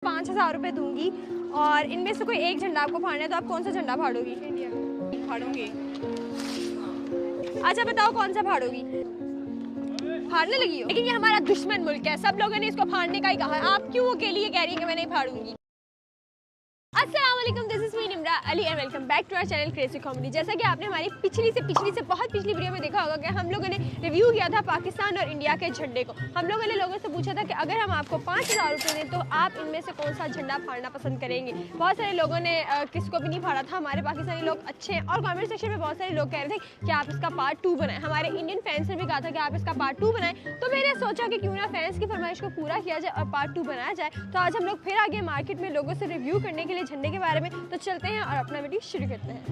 5,000 रुपये दूंगी और इनमें से कोई एक झंडा आपको फाड़ना है तो आप कौन सा झंडा फाड़ोगी? इंडिया फाड़ूंगी। अच्छा बताओ कौन सा फाड़ोगी? फाड़ने लगी हो? लेकिन ये हमारा दुश्मन मुल्क है, सब लोगों ने इसको फाड़ने का ही कहा है, आप क्यों अकेली ये कह रही है कि मैं नहीं फाड़ूंगी? अस्सलाम वालेकुम, this is me Nimra Ali and welcome back to our channel crazy comedy. जैसा कि आपने हमारी पिछली से बहुत पिछली वीडियो में देखा होगा कि हम लोगों ने रिव्यू किया था पाकिस्तान और इंडिया के झंडे को। हम लोगों ने लोगों से पूछा था कि अगर हम आपको 5,000 रुपये दें तो आप इनमें से कौन सा झंडा फाड़ना पसंद करेंगे। बहुत सारे लोगों ने किसको भी नहीं फाड़ा था, हमारे पाकिस्तानी लोग अच्छे हैं और कमेंट सेक्शन में बहुत सारे लोग कह रहे थे कि आप इसका पार्ट 2 बनाएं। हमारे इंडियन फैंस ने भी कहा था कि आप इसका पार्ट 2 बनाएं, तो मैंने सोचा कि क्यों ना फैंस की फरमाइश को पूरा किया जाए और पार्ट 2 बनाया जाए। तो आज हम लोग फिर आ गए मार्केट में लोगों से रिव्यू करने के लिए झंडे के बारे में, तो चलते हैं और अपना वीडियो शुरू करते हैं।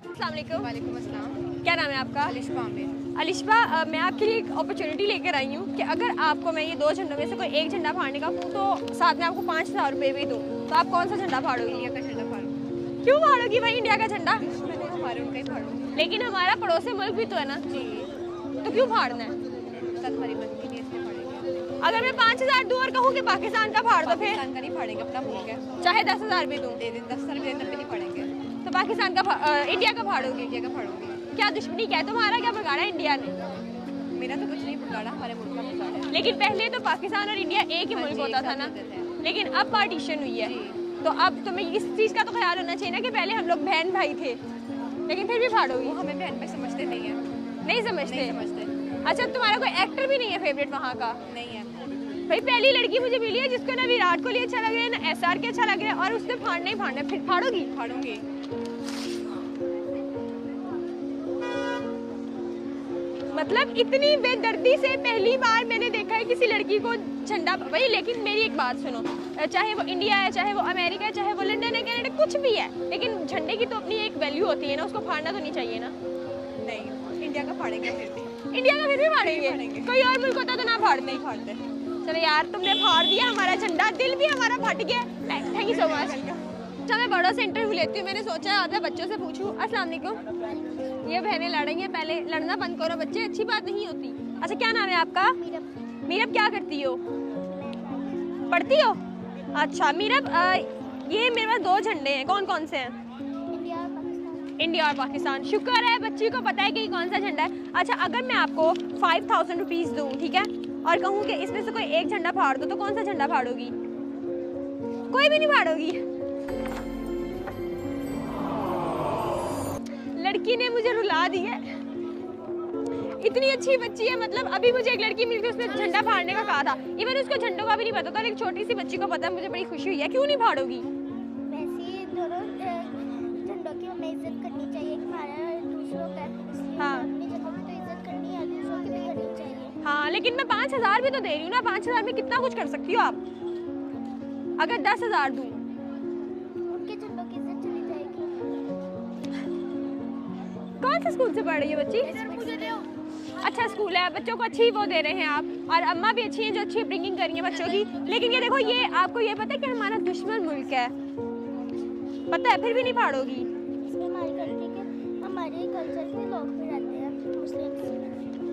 अस्सलाम वालेकुम। वालेकुम अस्सलाम। क्या नाम है आपका? अलिशबा आमिर। अलिशबा, मैं आपके लिए एक अपॉर्चुनिटी लेकर आई हूँ कि अगर आपको मैं ये दो झंडों में से कोई एक झंडा फाड़ने का हूँ तो साथ में आपको 5,000 रुपये भी दूँ, तो आप कौन सा झंडा फाड़ोगी? इंडिया का झंडा फाड़ूंगी। क्यों फाड़ोगी भाई इंडिया का झंडा? मैंने हमारे उनका ही फाड़ूंगी। लेकिन हमारा पड़ोसी मुल्क भी तो है ना जी, तो क्यों फाड़ना है? साथ हमारी मदद के लिए इसलिए फाड़ेंगे। अगर मैं 5,000 दूँ और कहूँ कि पाकिस्तान का फाड़ दो फिर? पाकिस्तान का नहीं फाड़ेंगे, अपना मुल्क है। चाहे 10,000 भी दूँ दे दें 10,000 भी दें तब भी नहीं फाड़ेंगे। तो पाकिस्तान का इंडिया का फाड़ोगी? इंडिया का फाड़ूंगी। क्या दुश्मनी क्या है तुम्हारा? क्या बिगाड़ा इंडिया ने? मेरा तो कुछ नहीं बिगाड़ा, हमारे मुल्क का बिगाड़ा है। लेकिन पहले तो पाकिस्तान और इंडिया एक ही मुल्क होता था ना, लेकिन अब पार्टीशन हुई है, तो अब तुम्हें इस चीज़ का तो ख्याल होना चाहिए ना कि पहले हम लोग बहन भाई थे, लेकिन फिर भी फाड़ोगी? वो हमें बहन भाई समझते नहीं है। नहीं समझते? नहीं समझते। अच्छा तुम्हारा कोई एक्टर भी नहीं है फेवरेट वहाँ का? नहीं है। भाई पहली लड़की मुझे मिली है जिसको ना विराट कोहली अच्छा लग रहा है ना SR के अच्छा लग रहा है और उससे फाड़ना ही फाड़ना है, फिर फाड़ोगी? फाड़ूंगी। मतलब इतनी बेदर्दी से पहली बार मैंने देखा है किसी लड़की को झंडा। भाई लेकिन मेरी एक बात सुनो, चाहे वो इंडिया है, चाहे वो अमेरिका है, चाहे वो लंदन है, कनाडा, कुछ भी है, लेकिन झंडे की तो अपनी एक वैल्यू होती है ना, उसको फाड़ना तो नहीं चाहिए ना? नहीं, इंडिया का फाड़ेंगे फिर भी। इंडिया का फिर भी फाड़ेंगे? फाड़ेंगे। कोई और मुल्क होता तो ना फाड़ते? फाड़ते। चलो यार तुमने फाड़ दिया हमारा झंडा, दिल भी हमारा फट गया। Thank you so much. अच्छा मैं बड़ों से इंटरव्यू लेती हूँ, मैंने सोचा आधा बच्चों से पूछूं। अस्सलाम वालेकुम। ये बहनें लड़ रही हैं, पहले लड़ना बंद करो बच्चे, अच्छी बात नहीं होती। अच्छा क्या नाम है आपका? मीरब। क्या करती हो? पढ़ती हो? अच्छा मीरब, ये मेरे पास दो झंडे हैं, कौन कौन से हैं? इंडिया और पाकिस्तान। शुक्र है बच्ची को पता है कि कौन सा झंडा है। अच्छा अगर मैं आपको 5,000 रुपीज़ दूँ, ठीक है, और कहूँ कि इसमें से कोई एक झंडा फाड़ दो, तो कौन सा झंडा फाड़ोगी? कोई भी नहीं फाड़ोगी? लड़की ने मुझे रुला दी है, इतनी अच्छी बच्ची है। मतलब अभी मुझे एक लड़की मिल गई, उसने झंडा फाड़ने का कहा था, इवन उसको झंडों का भी नहीं पता था, एक छोटी सी बच्ची को पता है। मुझे बड़ी खुशी हुई है। क्यों नहीं फाड़ोगी? वैसे दोनों झंडों की हमें इज्जत करनी चाहिए, हमारा दूसरों का, इसलिए हाँ। अपनी जगह पे तो इज्जत करनी है, दूसरों की भी करनी चाहिए। हाँ लेकिन मैं 5,000 भी तो दे रही हूँ ना, 5,000 में कितना कुछ कर सकती हो आप। अगर 10,000 दूँ, उनके झंडों की इज्जत चली जाएगी। कौन से स्कूल से पढ़ रही है बच्ची? मुझे दो। अच्छा स्कूल है, बच्चों को अच्छी वो दे रहे हैं आप, और अम्मा भी अच्छी हैं जो अच्छी ब्रिंगिंग कर रही हैं बच्चों की। लेकिन ये देखो, ये आपको ये पता है कि हमारा दुश्मन मुल्क है, पता है, फिर भी नहीं फाड़ोगी? इसमें हमारी कंट्री के, हमारे कल्चर के लोग भी रहते हैं, मुस्लिम।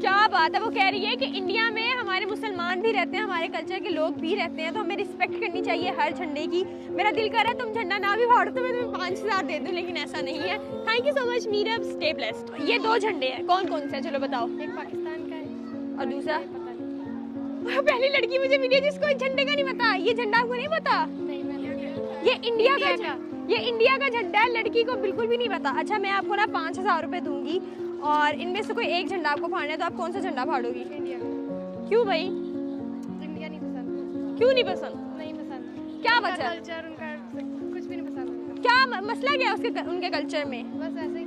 क्या बात है, वो कह रही है कि इंडिया में हमारे मुसलमान भी रहते हैं, हमारे कल्चर के लोग भी रहते हैं, तो हमें रिस्पेक्ट करनी चाहिए हर झंडे की। मेरा दिल कर रहा है तुम झंडा ना भी फाड़ो तो मैं तुम्हें 5,000 दे दूं, लेकिन ऐसा नहीं है। Thank you so much Meerab, stay blessed. ये दो झंडे हैं, कौन कौन से हैं चलो बताओ? एक पाकिस्तान का है और दूसरा? पता नहीं। पहली लड़की मुझे मिली है जिसको झंडे का नहीं पता। ये झंडा आपको नहीं पता? नहीं मैंने ये इंडिया का, ये इंडिया का झंडा है, लड़की को बिल्कुल भी नहीं पता। अच्छा मैं आपको ना 5,000 रुपये दूंगी और इनमें से कोई एक झंडा आपको फाड़ना है, तो आप कौन सा झंडा फाड़ोगी? इंडिया। क्यों भाई? इंडिया नहीं पसंद। क्यों नहीं पसंद? नहीं पसंद। क्या उनका वजह? कल्चर, उनका कुछ भी नहीं पसंद उनका। क्या मसला क्या है उसके उनके कल्चर में? बस ऐसे ही।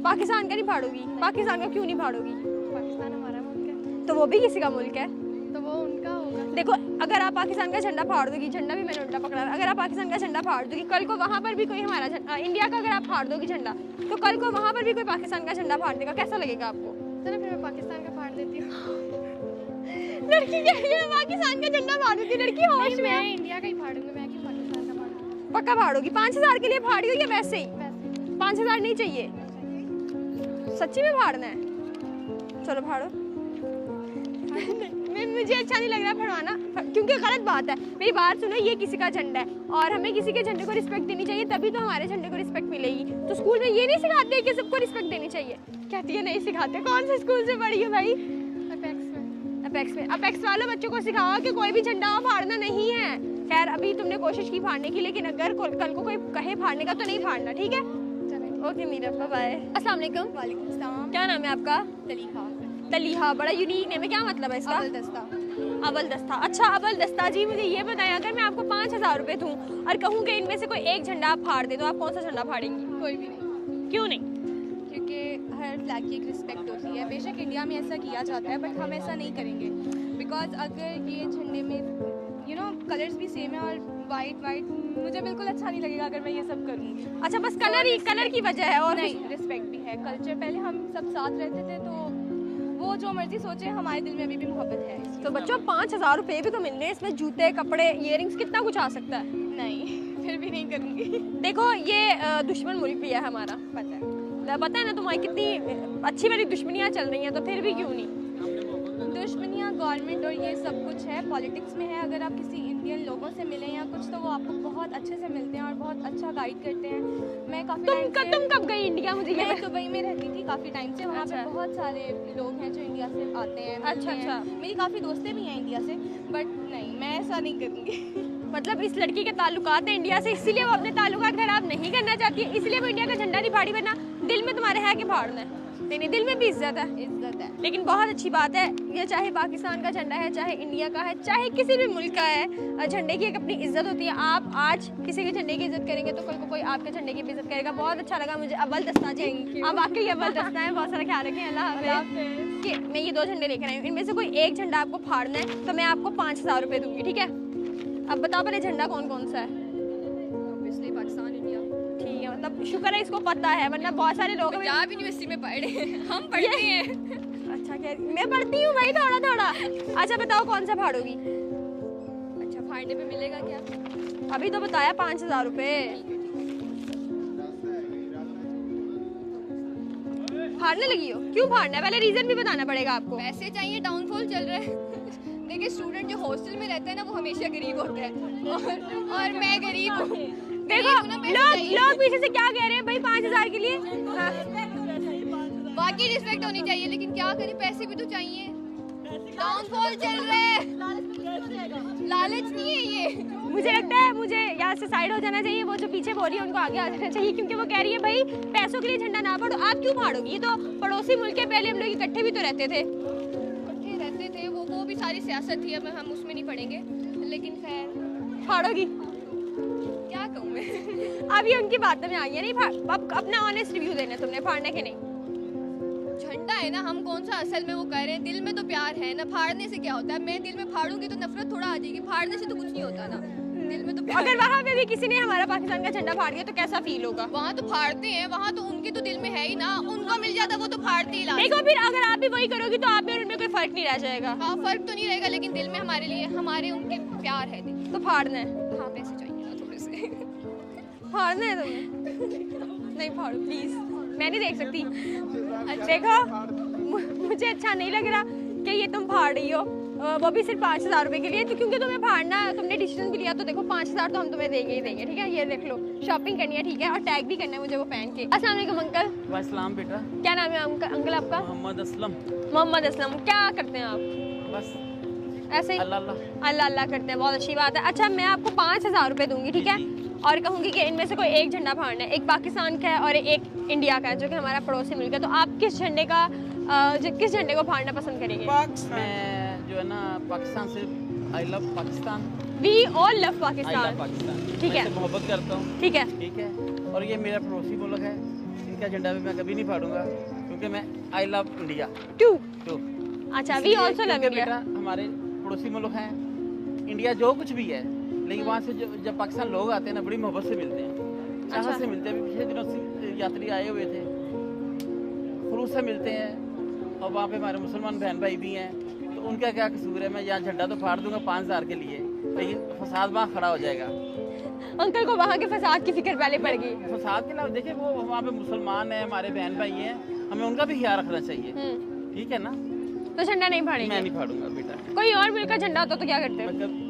पाकिस्तान का नहीं फाड़ोगी? पाकिस्तान का क्यों नहीं फाड़ोगी? पाकिस्तान हमारा मुल्क है, तो वो भी किसी का मुल्क है। तो वो उनका होगा। देखो अगर आप पाकिस्तान का झंडा फाड़ दोगी, झंडा भी मैंने उल्टा पकड़ा है, अगर आप पाकिस्तान का झंडा फाड़ दोगी, कल को वहाँ पर भी कोई हमारा इंडिया का अगर आप फाड़ दोगी झंडा, तो कल को वहाँ पर भी कोई पाकिस्तान का झंडा फाड़ देगा, कैसा लगेगा आपको? चलो फिर मैं पाकिस्तान का फाड़ देती हूँ। लड़की कह रही है मैं पाकिस्तान का झंडा फाड़ दूंगी, लड़की होश नहीं, में मैं है। इंडिया का ही फाड़ूंगी, मैं क्यों पाकिस्तान का फाड़ूंगी? पक्का फाड़ोगी? 5,000 के लिए फाड़ी हो या वैसे ही? वैसे 5,000 नहीं चाहिए? सच्ची में फाड़ना है? चलो फाड़ो। नहीं मुझे अच्छा नहीं लग रहा फड़वाना, क्योंकि गलत बात है। मेरी बात सुनो, ये किसी का झंडा है और हमें किसी के झंडे को रिस्पेक्ट देनी चाहिए, तभी तो हमारे झंडे को रिस्पेक्ट मिलेगी। तो स्कूल में ये नहीं सिखाते कि सबको रिस्पेक्ट देनी चाहिए? कहती है नहीं सिखाते। कौन से स्कूल से पढ़ी हो भाई? अपेक्स में। अपेक्स वालों बच्चों को सिखाओ कि कोई भी झंडा फाड़ना नहीं है। खैर अभी तुमने कोशिश की फाड़ने की, लेकिन अगर कल को कोई कहे फाड़ने का तो नहीं फाड़ना, ठीक है? Okay Meera, bye. अस्सलाम वालेकुम। वालेकुम सलाम। क्या नाम है आपका? तलीहा। तलीहा, बड़ा यूनिक नेम है, क्या मतलब है इसका? अवल दस्ता। अवल दस्ता। अच्छा अवल दस्ता जी, मुझे ये बताएं, अगर मैं आपको 5000 रुपए दूं और कहूँ कि इनमें से कोई एक झंडा आप फाड़ दे, तो आप कौन सा झंडा फाड़ेंगी? कोई भी नहीं, क्यों नहीं? क्योंकि हर फ्लैग की एक रिस्पेक्ट होती है। बेशक इंडिया में ऐसा किया जाता है, बट हम ऐसा नहीं करेंगे। बिकॉज अगर ये झंडे में कलर्स भी सेम है और वाइट मुझे बिल्कुल अच्छा नहीं लगेगा अगर मैं ये सब करूँगी। अच्छा बस कलर की वजह है? और नहीं, रिस्पेक्ट भी है, कल्चर। पहले हम सब साथ रहते थे, तो वो जो मर्जी सोचे, हमारे दिल में अभी भी मोहब्बत है। तो बच्चों 5000 रुपए भी तो मिल रहे हैं, इसमें जूते, कपड़े, इयररिंग्स, कितना कुछ आ सकता है। नहीं, फिर भी नहीं करूँगी। देखो ये दुश्मन मुल्क भी है हमारा, पता है ना तुम्हारी कितनी अच्छी वाली दुश्मनियाँ चल रही हैं, तो फिर भी क्यों नहीं? दुश्मनियाँ गवर्नमेंट और ये सब कुछ है, पॉलिटिक्स में है। अगर आप किसी इंडियन लोगों से मिलें या कुछ, तो वो आपको बहुत अच्छे से मिलते हैं और बहुत अच्छा गाइड करते हैं। मैं काफ़ी तुम कब गई इंडिया? मुझे ये मैं दुबई में रहती थी काफ़ी टाइम से। वहाँ पे अच्छा। बहुत सारे लोग हैं जो इंडिया से आते हैं, मिलते अच्छा। हैं। मेरी काफ़ी दोस्तें भी हैं इंडिया से, बट नहीं, मैं ऐसा नहीं करूँगी। मतलब इस लड़की के ताल्लुकात है इंडिया से, इसीलिए वो अपने ताल्लुकात खराब नहीं करना चाहती है, इसलिए वो इंडिया का झंडा नहीं फाड़ी। वरना दिल में तुम्हारे है कि फाड़ना है? नहीं, दिल में भी इज्जत है। इज्जत है। लेकिन बहुत अच्छी बात है, ये चाहे पाकिस्तान का झंडा है, चाहे इंडिया का है, चाहे किसी भी मुल्क का है, झंडे की एक अपनी इज्जत होती है। आप आज किसी के झंडे की इज्जत करेंगे तो कल को कोई आपके झंडे की भी इज्जत करेगा। बहुत अच्छा लगा मुझे। अव्वल दस्ता जी, आप वाकई अव्वल दस्ता है। बहुत सारा ख्याल रखें। अल्लाह हाफ़िज़। कि मैं ये 2 झंडे लेकर आई हूँ, इनमें से कोई एक झंडा आपको फाड़ना है, तो मैं आपको 5000 रुपये दूंगी, ठीक है? अब बताओ पहले झंडा कौन कौन सा है? Obviously Pakistan, India. ठीक है, मतलब शुक्र है इसको पता है, वरना बहुत सारे लोग पंजाब यूनिवर्सिटी में पढ़े हैं, हम पढ़ते हैं। अच्छा खैर, मैं पढ़ती हूँ भाई थोड़ा। अच्छा बताओ कौन सा फाड़ोगी? अच्छा, फाड़ने पे मिलेगा क्या? अभी तो बताया 5000 रुपये। फाड़ने लगी हो? क्यों फाड़ना है? पहले रीजन भी बताना पड़ेगा आपको। पैसे चाहिए, डाउनफॉल चल रहा है। देखिए, स्टूडेंट जो हॉस्टल में रहता है ना, वो हमेशा गरीब होता है और मैं गरीब हूँ। देखो लोग पीछे से क्या कह रहे हैं भाई 5000 के लिए? बाकी रिस्पेक्ट होनी चाहिए, लेकिन क्या करें, पैसे भी तो चाहिए। डाउनफॉल चल रहा है, लालच नहीं है ये। मुझे लगता है मुझे यहाँ से साइड हो जाना चाहिए। वो जो पीछे बोल रही है उनको आगे आ जाना चाहिए, क्योंकि वो कह रही है भाई पैसों के लिए झंडा ना फाड़ो। आप क्यों फाड़ोगी? ये तो पड़ोसी मुल्क के, पहले हम लोग इकट्ठे भी तो रहते थे। इकट्ठे रहते थे, वो भी सारी सियासत थी, अब हम उसमें नहीं पड़ेंगे। लेकिन खैर, फाड़ोगी? क्या कहूँ मैं। अब ये उनकी बातों में आ गई। नहीं, अब अपना ऑनेस्ट रिव्यू देना तुमने, फाड़ने के नहीं। झंडा है ना, हम कौन सा असल में वो कह रहे हैं, दिल में तो प्यार है ना। फाड़ने से क्या होता है? मैं दिल में फाड़ूंगी तो नफरत थोड़ा आ जाएगी, फाड़ने से तो कुछ नहीं होता ना, दिल में तो प्यार। अगर वहाँ पे भी किसी ने हमारा पाकिस्तान का झंडा फाड़ दिया तो कैसा फील होगा? वहाँ तो फाड़ते हैं, वहाँ तो उनके तो दिल में है ही ना, उनको मिल जाता वो तो फाड़ते ही लाते। देखो फिर अगर आप भी वही करोगी तो आप में और उनमें कोई फर्क नहीं रह जाएगा। हाँ, फर्क तो नहीं रहेगा, लेकिन दिल में हमारे लिए, हमारे उनके प्यार है दिल। तो फाड़ना है? हाँ, पैसे चाहिए ना थोड़े से। फाड़ना है तुम्हें? नहीं फाड़ो प्लीज, मैं नहीं देख सकती। देखो मुझे अच्छा नहीं लग रहा कि ये तुम फाड़ रही हो, वो भी सिर्फ 5000 रुपए के लिए। तो क्योंकि तुम्हें फाड़ना, तुमने डिसीजन भी लिया, तो देखो 5000 तो हम तुम्हें देंगे ही देंगे, ठीक है? ये देख लो, शॉपिंग करनी है, ठीक है? और टैग भी करना है मुझे वो पहन के। अस्सलाम वालेकुम अंकल। वालेकुम बेटा। क्या नाम है अंकल आपका? मोहम्मद असलम। मोहम्मद असलम। क्या करते हैं आप? बस ऐसे ही अल्लाह अल्लाह करते हैं, बहुत अच्छी बात है। अच्छा मैं आपको 5000 रुपए दूंगी, ठीक है? और कहूँगी कि इनमें से कोई एक झंडा फाड़ना है, एक पाकिस्तान का है और एक इंडिया का है, जो कि हमारा पड़ोसी मुल्क है। तो आप किस झंडे को फाड़ना पसंद करेंगे? मैं जो है ना, पाकिस्तान से I love Pakistan. We all love I Pakistan. Love Pakistan. ठीक है। मैं इससे मोहब्बत करता हूँ। ठीक है। ठीक है। और ये मेरा पड़ोसी मुल्क है, इनका झंडा भी मैं कभी नहीं फाड़ूंगा, क्योंकि मैं आई लव इंडिया टू। तो अच्छा वी ऑल्सो लव क्योंकि इंडिया। बेटा हमारे पड़ोसी मुल्क हैं, इंडिया जो कुछ भी है, लेकिन वहाँ से जब पाकिस्तान लोग आते हैं ना, बड़ी मोहब्बत से मिलते हैं, चाहत अच्छा। से मिलते हैं। पिछले दिनों से यात्री आए हुए थे, खुलूस से मिलते हैं। और वहाँ पे हमारे मुसलमान बहन भाई भी हैं, तो उनका क्या कसूर है? मैं यहाँ झंडा तो फाड़ दूंगा 5000 के लिए, लेकिन फसाद वहाँ खड़ा हो जाएगा। अंकल को वहाँ के फसाद की फिक्र पहले पड़ गई। फसाद के अलावा देखिए, वो वहाँ पे मुसलमान है, हमारे बहन भाई हैं, हमें उनका भी ख्याल रखना चाहिए। ठीक है ना? तो झंडा नहीं फाड़ेंगे? मैं नहीं फाड़ूंगा बेटा। कोई और मुल्क का झंडा होता तो क्या करते? मतलब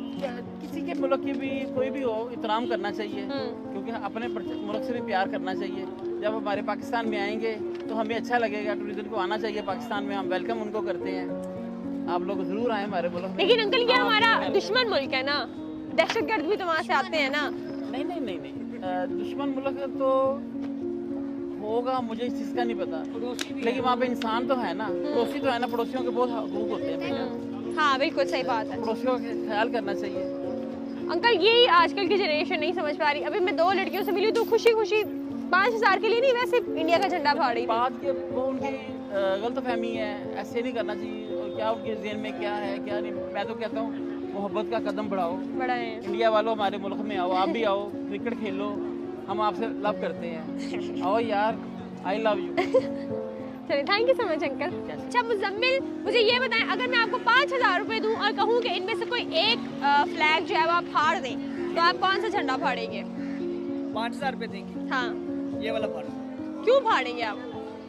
किसी के मुल्क की भी कोई भी हो एहतराम करना चाहिए, क्योंकि अपने मुल्क से भी प्यार करना चाहिए। जब हमारे पाकिस्तान में आएंगे तो हमें अच्छा लगेगा, टूरिज्म को आना चाहिए पाकिस्तान में, हम वेलकम उनको करते हैं। आप लोग जरूर आए हमारे मुल्क में। लेकिन अंकल ये हमारा दुश्मन मुल्क है ना, दहशतगर्द भी तो वहाँ से आते हैं ना। नहीं नहीं नहीं नहीं, दुश्मन मुल्क तो होगा, मुझे इस चीज़ का नहीं पता, लेकिन वहाँ पे इंसान तो है ना, पड़ोसी तो है ना, पड़ोसियों के बहुत हकूक होते हैं भैया। हाँ बिल्कुल सही बात है, पड़ोसियों का ख्याल करना चाहिए। अंकल यही आजकल की जनरेशन नहीं समझ पा रही। अभी मैं 2 लड़कियों से मिली तो खुशी खुशी 5,000 के लिए नहीं, वैसे इंडिया का झंडा फाड़ रही थी। बात के वो उनकी गलत फहमी है, ऐसे नहीं करना चाहिए। और क्या उनके ज़हन में क्या है क्या नहीं, मैं तो कहता हूँ मोहब्बत का कदम बढ़ाओ, बढ़ाए। इंडिया वालों हमारे मुल्क में आओ, आप भी आओ, क्रिकेट खेलो, हम आपसे लव करते हैं, आओ यार, आई लव यू। चलिए thank you so much uncle. अच्छा मुजम्मिल, मुझे ये बताएं, अगर मैं आपको 5,000 रुपए दूं और कहूँ कि इनमें से कोई एक फ्लैग जो है वो आप फाड़ दें, तो आप कौन सा झंडा फाड़ेंगे? 5,000 रुपए देंगे, हाँ। ये वाला फाड़। क्यों फाड़ेंगे आप?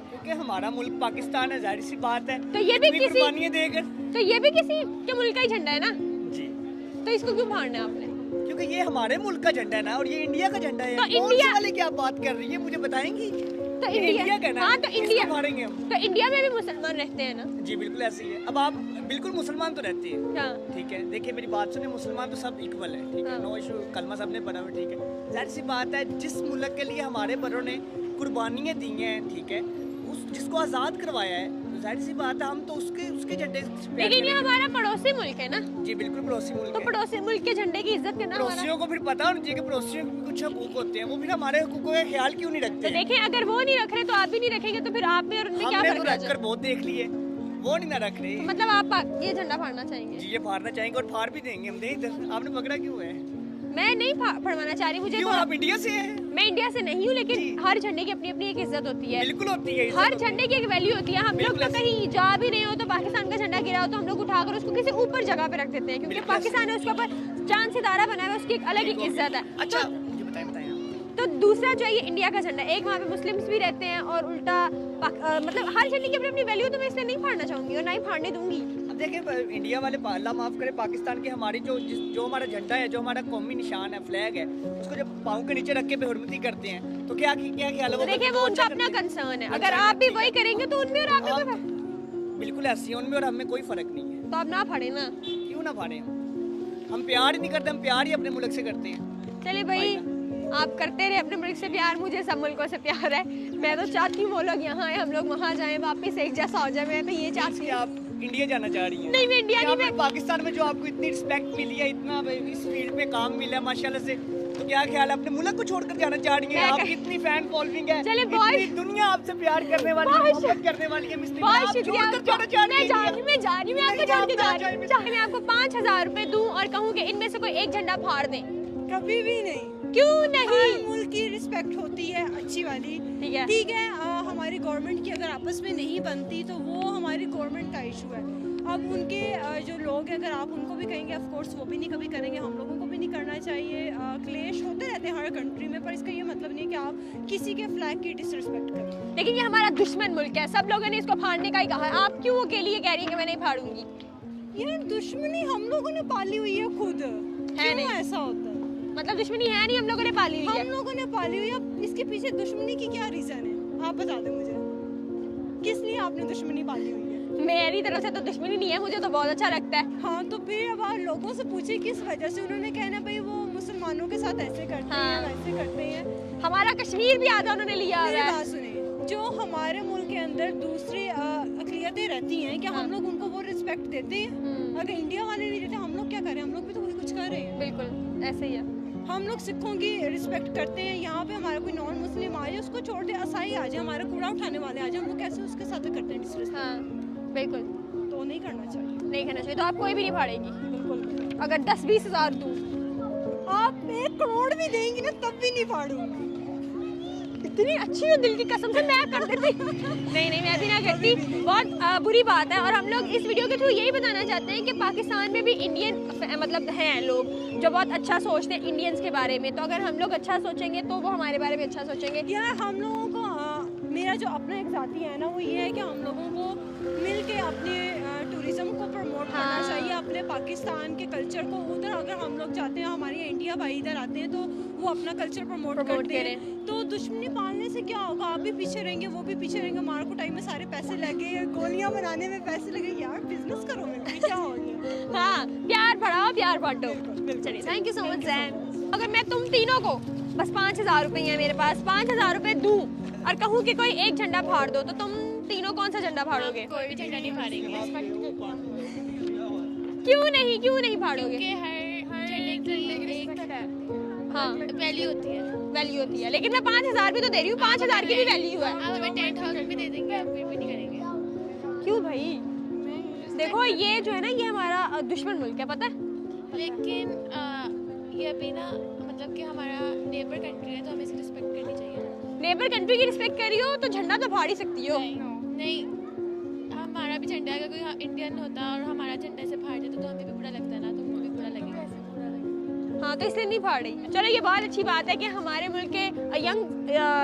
क्योंकि हमारा मुल्क पाकिस्तान है, जाहिर सी बात है। तो ये भी इतनी किसी कुर्बानियां देकर, तो ये भी किसी के मुल्क का ही झंडा है ना, जी, तो इसको क्यों फाड़ना है आपने? क्योंकि ये हमारे मुल्क का झंडा है ना, और ये इंडिया का झंडा है। तो कौन इंडिया सी वाली क्या बात कर रही है, मुझे बताएंगी? तो ये इंडिया का है ना, हाँ तो इंडिया इसको फाड़ेंगे हम। तो इंडिया में भी मुसलमान रहते हैं ना। जी बिल्कुल ऐसे ही है। अब आप बिल्कुल मुसलमान तो रहते हैं, हाँ ठीक है, देखिए मेरी बात सुने, मुसलमान तो सब इक्वल है, ठीक है, हाँ। नो इशू, कलमा सब ने पढ़ा हुआ, ठीक है। जाहिर सी बात है, जिस मुल्क के लिए हमारे बड़ों ने कुर्बानियाँ दी हैं, ठीक है, उस जिसको आज़ाद करवाया है, तो जाहिर सी बात है हम तो उसके झंडे से प्यार लेकिन ये करेंगे। हमारा पड़ोसी मुल्क है ना, जी बिल्कुल पड़ोसी मुल्क तो है। पड़ोसी मुल्क के झंडे की इज्जत करना हमारा। पड़ोसियों को फिर पता होना चाहिए कि पड़ोसियों के कुछ हकूक होते हैं, वो फिर हमारे हकूकों का ख्याल क्यों नहीं तो रखते हैं? देखें, अगर वो नहीं रख रहे तो आप भी नहीं रखेंगे, तो फिर आप में और उनमें क्या हमने फर्क तो है? रखकर बहुत देख लिए, वो नहीं ना रख रहे। मतलब आप ये झंडा फाड़ना चाहेंगे? जी ये फाड़ना चाहेंगे और फाड़ भी देंगे हम। इधर आपने पकड़ा क्यों है? मैं नहीं फड़वाना चाह रही, मुझे क्यों, थोड़ा- आप इंडिया से हैं? मैं इंडिया से नहीं हूँ, लेकिन जी। हर झंडे की अपनी अपनी एक इज्जत होती है। बिल्कुल होती है, इज्जत हर होती है। झंडे की एक वैल्यू होती है। हम लोग बिल्कुल तो ऐसे। कहीं जा भी नहीं हो तो पाकिस्तान का झंडा गिरा हो तो हम लोग उठाकर उसको किसी ऊपर जगह पे रख देते हैं, क्योंकि बिल्कुल ऐसे। पाकिस्तान है, उसके ऊपर चांद सितारा बना हुआ है, उसकी एक अलग ही इज्जत है। अच्छा तो, मुझे बताएं तो दूसरा जो है ये इंडिया का झंडा, एक वहाँ पे मुस्लिम्स भी रहते हैं और उल्टा मतलब हर झंडे की अपनी अपनी वैल्यू, तो मैं इसलिए नहीं फाड़ना चाहूंगी और ना ही फाड़ने दूंगी। अब देखिए इंडिया वाले, अल्लाह माफ करे, पाकिस्तान की हमारी जो हमारा झंडा है, जो हमारा कौमी निशान है, फ्लैग है, उसको जब पाँव के नीचे रख के बेहुरमती करते हैं, तो क्या ख्याल है? तो देखिए वो उनका अपना कंसर्न है, अगर आप भी वही करेंगे तो उनमें और आप में बिल्कुल ऐसी है, उनमें और हमें कोई फर्क नहीं है। तो आप ना फाड़े ना। क्यों ना फाड़े? हम प्यार ही नहीं करते, हम प्यार ही अपने मुल्क से करते हैं। चलिए भाई, आप करते रहे अपने मुल्क से प्यार, मुझे सब मुल्कों से प्यार है। मैं तो चाहती हूँ वो लोग यहाँ आए, हम लोग वहाँ जाएं, वापस एक जैसा हो जाए। मैं तो ये चाहती कि हूँ। आप इंडिया जाना चाह रही हैं? नहीं मैं इंडिया यहाँ नहीं, पे मैं पाकिस्तान में जो आपको इतनी रिस्पेक्ट मिली है, इतना इस फील्ड में काम मिला है माशाल्लाह से, तो क्या ख्याल है, अपने मुल्क को छोड़कर जाना चाह रही हैं? मैं आपकी इतनी फैन फॉलोइंग है, चले इतनी बहुत- दुनिया आपसे प्यार करने वाली है, बहुत मोहब्बत करने वाली है, मिस्त्री, बहुत आप शुक्रिया। छोड़कर जाना चाह रही हैं? मैं आपको छोड़ के जा रही हूँ। चाहे मैं आपको 5,000 रुपए दूं और कहूँ कि इनमें से कोई एक झंडा फाड़ दें, कभी भी नहीं। क्यों हर नहीं? मुल्क की रिस्पेक्ट होती है अच्छी वाली, ठीक है। ठीक है। हमारी गवर्नमेंट की अगर आपस में नहीं बनती तो वो हमारी गवर्नमेंट का इशू है। अब उनके जो लोग हैं, अगर आप उनको भी कहेंगे, ऑफ कोर्स वो भी नहीं कभी करेंगे, हम लोगों को भी नहीं करना चाहिए। क्लेश होते रहते हैं हर कंट्री में, पर इसका ये मतलब नहीं है कि आप किसी के फ्लैग की डिसरिस्पेक्ट करें। लेकिन ये हमारा दुश्मन मुल्क है, सब लोगों ने इसको फाड़ने का ही कहा है। आप क्यों अकेली ये कह रही हैं कि मैं नहीं फाड़ूंगी? यार दुश्मनी हम लोगों ने पाली हुई है खुद, क्यों नहीं। ऐसा होता है? मतलब दुश्मनी है नहीं, हम लोगों ने पाली हुई हम है। लोगों ने पाली हुई है, अब इसके पीछे दुश्मनी की क्या रीजन है? आप बता दें मुझे, किस लिए आपने दुश्मनी पाली हुई है? मेरी तरफ से तो दुश्मनी नहीं है, मुझे तो बहुत अच्छा लगता है। हाँ तो फिर अब आप लोगों से पूछे किस वजह से, उन्होंने कहना भाई वो मुसलमानों के साथ ऐसे करते हाँ। हैं, वैसे करते हैं। हमारा कश्मीर भी आधा उन्होंने लिया हुआ मेरी है। बात सुनिए, जो हमारे मुल्क के अंदर दूसरी अक़लियतें रहती हैं, क्या हम लोग उनको वो रिस्पेक्ट देते हैं? अगर इंडिया वाले नहीं देते, हम लोग क्या करें? हम लोग भी तो कुछ कर रहे हैं। बिल्कुल ऐसे ही है। हम लोग सिखों की रिस्पेक्ट करते हैं, यहाँ पे हमारा कोई नॉन मुस्लिम आ जाए उसको छोड़ दे, असाई आ जाए, हमारा कूड़ा उठाने वाले आ जाए, हम लोग कैसे उसके साथ करते हैं डिसरिस्पेक्ट? हाँ बिल्कुल तो नहीं करना चाहिए। नहीं करना चाहिए। तो आप कोई भी नहीं फाड़ेगी बिल्कुल। अगर 10-20 हज़ार दूँ? आप 1 करोड़ भी देंगी ना तब भी नहीं फाड़ूंगी। इतनी अच्छी हो दिल की कसम से, मैं कर देती। नहीं मैं भी ना करती, बहुत बुरी बात है। और हम लोग इस वीडियो के थ्रू यही बताना चाहते हैं कि पाकिस्तान में भी इंडियन मतलब हैं लोग जो बहुत अच्छा सोचते हैं इंडियंस के बारे में। तो अगर हम लोग अच्छा सोचेंगे तो वो हमारे बारे में अच्छा सोचेंगे। यार हम लोगों को मेरा जो अपना एक ज़ाती है ना, वो ये है कि हम लोगों को मिल के अपने टूरिज्म को प्रमोट करना चाहिए, अपने पाकिस्तान के कल्चर को। उधर अगर हम लोग जाते हैं, हमारे इंडिया भाई इधर आते हैं तो वो अपना कल्चर प्रमोट करते हैं, तो दुश्मनी पालने से क्या होगा? आप भी पीछे रहेंगे, वो भी पीछे रहेंगे, मार कुटाई में सारे पैसे लगे, गोलियां बनाने में पैसे लगे, यार बिजनेस करो मिलकर, क्या हो गया? हाँ, प्यार बढ़ाओ प्यार बांटो। चलिए, thank you so much Jain. अगर मैं तुम तीनों को बस 5,000 रुपए है मेरे पास, 5,000 रुपए दूं और कहूँ कि कोई एक झंडा फाड़ दो, तो तुम तीनों कौन सा झंडा फाड़ोगे? कोई भी झंडा नहीं फाड़ेंगे। क्यों नहीं फाड़ोगे? हर झंडे की एक हाँ, वैल्यू होती है। लेकिन मैं 5,000 भी तो दे रही हूँ, 5,000 की भी वैल्यू है। आप हमें 10,000 भी दे देंगे, आप फिर भी नहीं करेंगे। क्यों भाई? देखो ये जो है ना, ये हमारा दुश्मन मुल्क है, पता है? लेकिन ये अभी ना, मतलब कि हमारा नेबर कंट्री है, तो हमें इसकी रिस्पेक्ट करनी चाहिए। नेबर कंट्री की रिस्पेक्ट करी हो तो झंडा तो फाड़ ही सकती हो। नहीं, हमारा भी झंडा, अगर कोई इंडियन होता और हमारा झंडा से फाड़ देता तो हमें भी बुरा लगता ना, तो उनको भी बुरा लगेगा। हाँ, तो इसलिए नहीं फाड़ रही। चलो, ये बहुत अच्छी बात है कि हमारे मुल्क के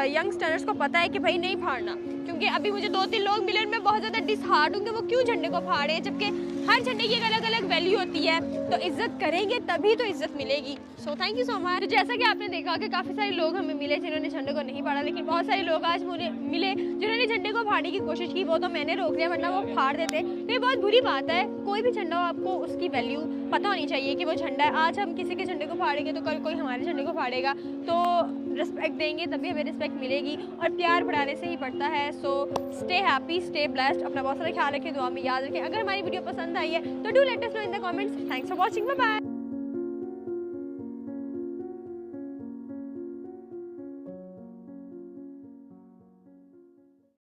यंगस्टर्स को पता है कि भाई नहीं फाड़ना, क्योंकि अभी मुझे 2-3 लोग मिले, मैं बहुत ज़्यादा डिसहार्ट हूँ कि वो क्यों झंडे को फाड़े, जबकि हर झंडे की एक अलग अलग वैल्यू होती है। तो इज्जत करेंगे तभी तो इज्जत मिलेगी। So thank you so much. तो जैसा कि आपने देखा कि काफ़ी सारे लोग हमें मिले जिन्होंने झंडे को नहीं फाड़ा, लेकिन बहुत सारे लोग आज मुझे मिले जिन्होंने झंडे को फाड़ने की कोशिश की। वो तो मैंने रोक दिया, वरना वो फाड़ देते। तो ये बहुत बुरी बात है। कोई भी झंडा हो, आपको उसकी वैल्यू पता होनी चाहिए कि वो झंडा है। आज हम किसी के झंडे को फाड़ेंगे तो कल कोई हमारे झंडे को फाड़ेगा, तो रिस्पेक्ट देंगे तभी हमें रिस्पेक्ट मिलेगी, और प्यार बढ़ाने से ही बढ़ता है। So stay happy, stay blessed, अपना बहुत सारा ख्याल रखें, दुआ में याद रखें। अगर हमारी वीडियो पसंद आई है तो do let us know in the comments. Thanks for watching, bye bye.